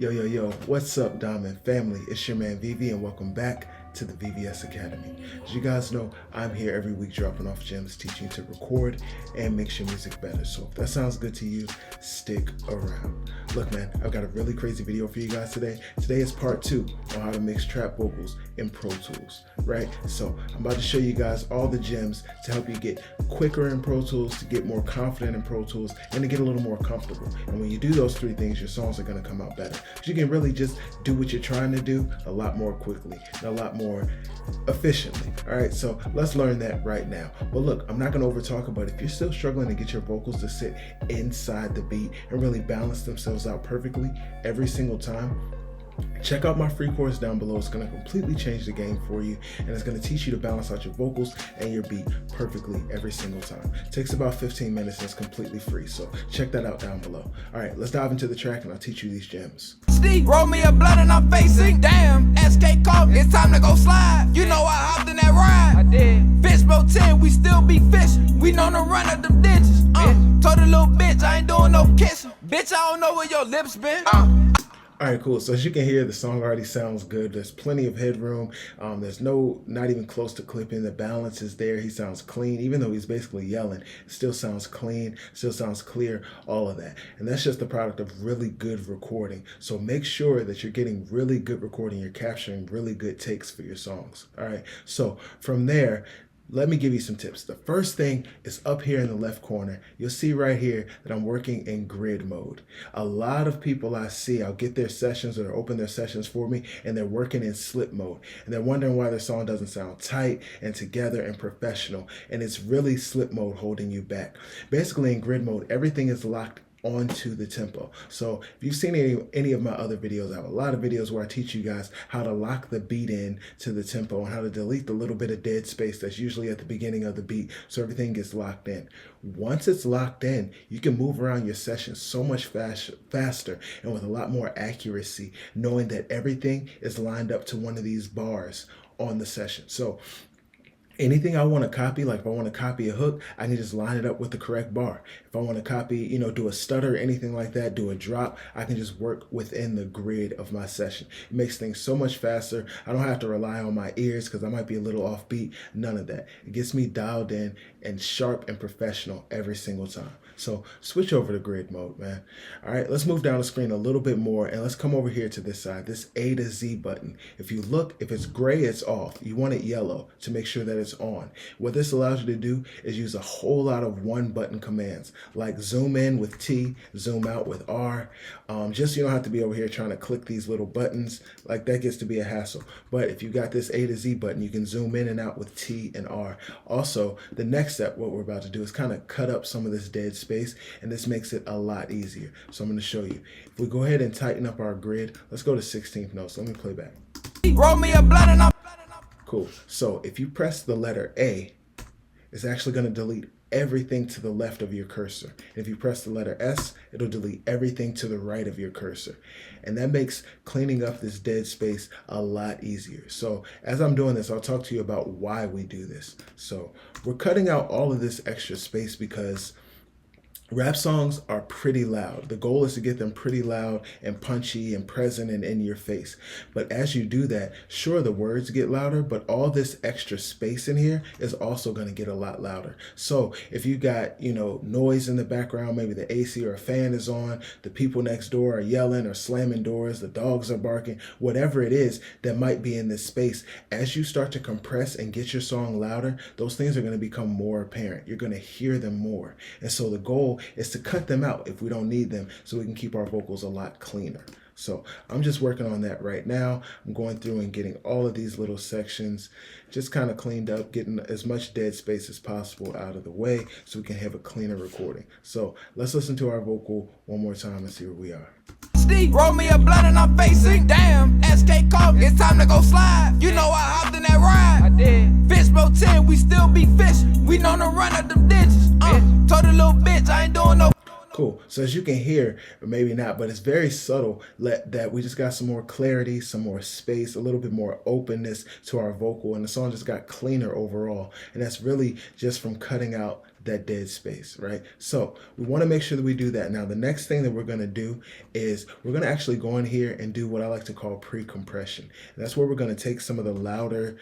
Yo, what's up, Diamond family? It's your man VV, and welcome back to the VVS Academy. As you guys know, I'm here every week dropping off gems, teaching you to record and mix your music better. So if that sounds good to you, stick around. Look, man, I've got a really crazy video for you guys today. Today is part 2 on how to mix trap vocals in Pro Tools, right? So I'm about to show you guys all the gems to help you get quicker in Pro Tools, to get more confident in Pro Tools, and to get a little more comfortable. And when you do those 3 things, your songs are gonna come out better. Because you can really just do what you're trying to do a lot more quickly and a lot more efficiently. All right, so let's learn that right now. But look, I'm not gonna over talk about it. If you're still struggling to get your vocals to sit inside the beat and really balance themselves out perfectly every single time, check out my free course down below. It's going to completely change the game for you, and it's going to teach you to balance out your vocals and your beat perfectly every single time. It takes about 15 minutes and it's completely free, so check that out down below. All right, let's dive into the track and I'll teach you these gems. Steve, roll me a blunt and I'm facing. Damn, SK called, it's time to go slide. You know I hopped in that ride. I did. Fishbowl 10, we still be fishing. We know to run up them ditches. Told a little bitch I ain't doing no kissing. Bitch, I don't know where your lips been. All right, cool. So as you can hear, the song already sounds good. There's plenty of headroom. There's not even close to clipping. The balance is there. He sounds clean. Even though he's basically yelling, it still sounds clean, still sounds clear, all of that. And that's just the product of really good recording. So make sure that you're getting really good recording. You're capturing really good takes for your songs. All right. So from there, let me give you some tips. The first thing is up here in the left corner. You'll see right here that I'm working in grid mode. A lot of people I see, I'll get their sessions or open their sessions for me, and they're working in slip mode. And they're wondering why their song doesn't sound tight and together and professional. And it's really slip mode holding you back. Basically in grid mode, everything is locked onto the tempo. So if you've seen any of my other videos, I have a lot of videos where I teach you guys how to lock the beat in to the tempo and how to delete the little bit of dead space that's usually at the beginning of the beat so everything gets locked in. Once it's locked in, you can move around your session so much faster and with a lot more accuracy, knowing that everything is lined up to one of these bars on the session. So anything I want to copy, like if I want to copy a hook, I can just line it up with the correct bar. If I want to copy, do a stutter or anything like that, do a drop, I can just work within the grid of my session. It makes things so much faster. I don't have to rely on my ears because I might be a little off beat. None of that. It gets me dialed in and sharp and professional every single time. So switch over to grid mode, man. All right, let's move down the screen a little bit more and let's come over here to this side, this A to Z button. If you look, if it's gray, it's off. You want it yellow to make sure that it's on. What this allows you to do is use a whole lot of one button commands, like zoom in with T, zoom out with R. Just so you don't have to be over here trying to click these little buttons. Like that gets to be a hassle. But if you got this A to Z button, you can zoom in and out with T and R. Also, the next step, what we're about to do is kind of cut up some of this dead space, and this makes it a lot easier. So I'm going to show you. If we go ahead and tighten up our grid, let's go to 16th notes. Let me play back. Roll me a blunt and I'm cool. So if you press the letter A, it's actually going to delete everything to the left of your cursor. And if you press the letter S, it'll delete everything to the right of your cursor. And that makes cleaning up this dead space a lot easier. So as I'm doing this, I'll talk to you about why we do this. So we're cutting out all of this extra space because rap songs are pretty loud. The goal is to get them pretty loud and punchy and present and in your face. But as you do that, sure, the words get louder, but all this extra space in here is also going to get a lot louder. So if you got, noise in the background, maybe the AC or a fan is on, the people next door are yelling or slamming doors, the dogs are barking, whatever it is that might be in this space, as you start to compress and get your song louder, those things are going to become more apparent. You're going to hear them more. And so the goal is to cut them out if we don't need them so we can keep our vocals a lot cleaner. So I'm just working on that right now. I'm going through and getting all of these little sections just kind of cleaned up, getting as much dead space as possible out of the way so we can have a cleaner recording. So let's listen to our vocal one more time and see where we are. Steve, roll me a blunt and I'm facing. Damn, SK called, it's time to go slide. You know I hopped in that ride. I did. Fishbowl 10, we still be fishing. We know to run up them ditches. Told a little bitch I ain't doing no. Cool. So as you can hear, or maybe not, but it's very subtle that we just got some more clarity, some more space, a little bit more openness to our vocal, and the song just got cleaner overall. And that's really just from cutting out that dead space, right? So we want to make sure that we do that. Now, the next thing that we're going to do is we're going to actually go in here and do what I like to call pre-compression. And that's where we're going to take some of the louder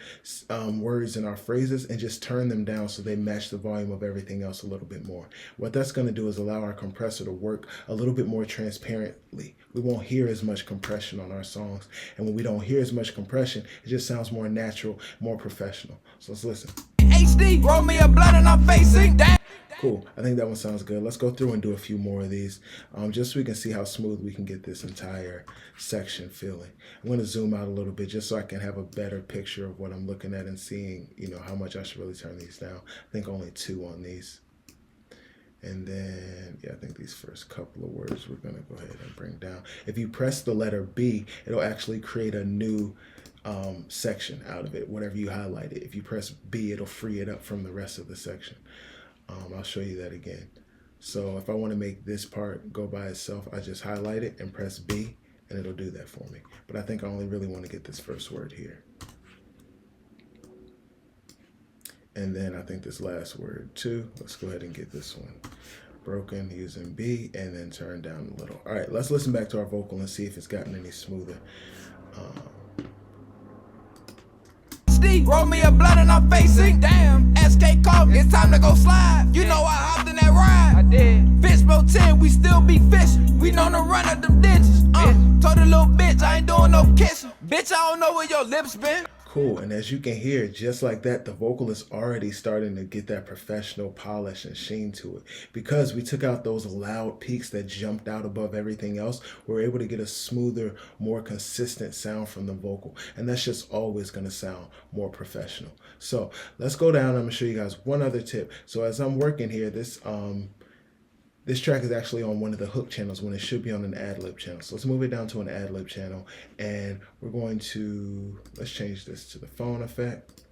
words in our phrases and just turn them down so they match the volume of everything else a little bit more. What that's going to do is allow our compressor to work a little bit more transparently. We won't hear as much compression on our songs. And when we don't hear as much compression, it just sounds more natural, more professional. So let's listen. HD, roll me a blunt and I'm facing down. Cool. I think that one sounds good. Let's go through and do a few more of these, just so we can see how smooth we can get this entire section feeling. I'm going to zoom out a little bit just so I can have a better picture of what I'm looking at and seeing, how much I should really turn these down. I think only 2 on these. And then, I think these first couple of words we're going to go ahead and bring down. If you press the letter B, it'll actually create a new section out of it, whatever you highlight it. If you press B, it'll free it up from the rest of the section. I'll show you that again. So if I want to make this part go by itself, I just highlight it and press B, and it'll do that for me. But I think I only really want to get this first word here. And then I think this last word too. Let's go ahead and get this one broken using B and then turn down a little. All right, let's listen back to our vocal and see if it's gotten any smoother. Roll me a blunt and I'm facing down. SK called me, it's time to go slide. You know I hopped in that ride. I did. Fishbowl 10, we still be fishing. We known to run up them ditches. Told a little bitch I ain't doing no kissing. Bitch, I don't know where your lips been. Cool, and as you can hear, just like that, the vocal is already starting to get that professional polish and sheen to it. Because we took out those loud peaks that jumped out above everything else, we're able to get a smoother, more consistent sound from the vocal. And that's just always going to sound more professional. So let's go down. I'm going to show you guys one other tip. So as I'm working here, this track is actually on one of the hook channels when it should be on an ad-lib channel. So let's move it down to an ad-lib channel, and we're going to, let's change this to the phone effect.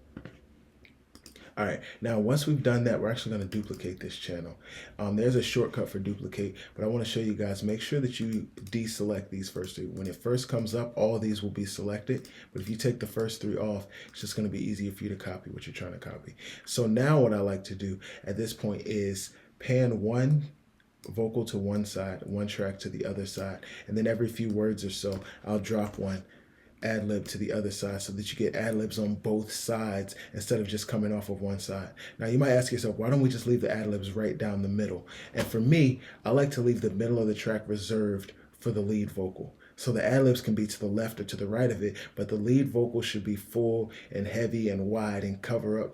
All right, now once we've done that, we're actually going to duplicate this channel. There's a shortcut for duplicate, but I want to show you guys, make sure that you deselect these first 3. When it first comes up, all of these will be selected, but if you take the first 3 off, it's just going to be easier for you to copy what you're trying to copy. So now what I like to do at this point is pan one vocal to one side, one track to the other side, and then every few words or so I'll drop one ad-lib to the other side so that you get ad-libs on both sides instead of just coming off of one side. Now you might ask yourself, why don't we just leave the ad-libs right down the middle? And for me, I like to leave the middle of the track reserved for the lead vocal. So the ad-libs can be to the left or to the right of it, but the lead vocal should be full and heavy and wide and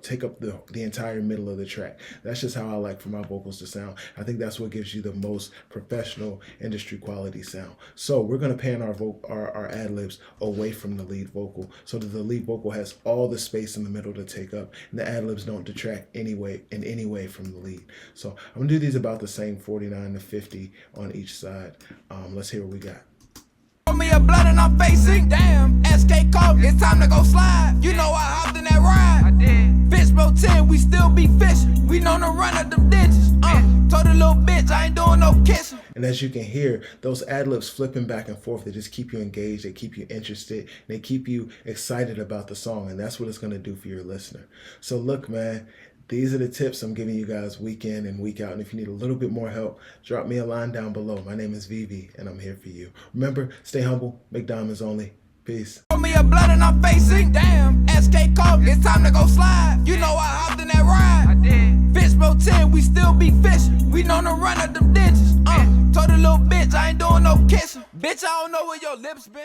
take up the entire middle of the track. That's just how I like for my vocals to sound. I think that's what gives you the most professional industry quality sound. So we're going to pan our ad-libs away from the lead vocal so that the lead vocal has all the space in the middle to take up, and the ad-libs don't detract in any way from the lead. So I'm going to do these about the same, 49 to 50 on each side. Let's hear what we got. Me a blunt and I'm facing down. SK called me, it's time to go slide. You know I hopped in that ride. I did. Fishbowl 10, we still be fishing. We known to run up them ditches. Told a little bitch I ain't doing no kissing. And as you can hear, those ad-libs flipping back and forth, they just keep you engaged, they keep you interested, and they keep you excited about the song, and that's what it's going to do for your listener. So look, man, these are the tips I'm giving you guys week in and week out. And if you need a little bit more help, drop me a line down below. My name is Vivi, and I'm here for you. Remember, stay humble, make diamonds only. Peace. Roll me a blunt and I'm facing down. SK called me, it's time to go slide. You know I hopped in that ride. I did. Fishbowl 10, we still be fishing. We known to run up them ditches. Told a little bitch I ain't doing no kissing. Bitch, I don't know where your lips been.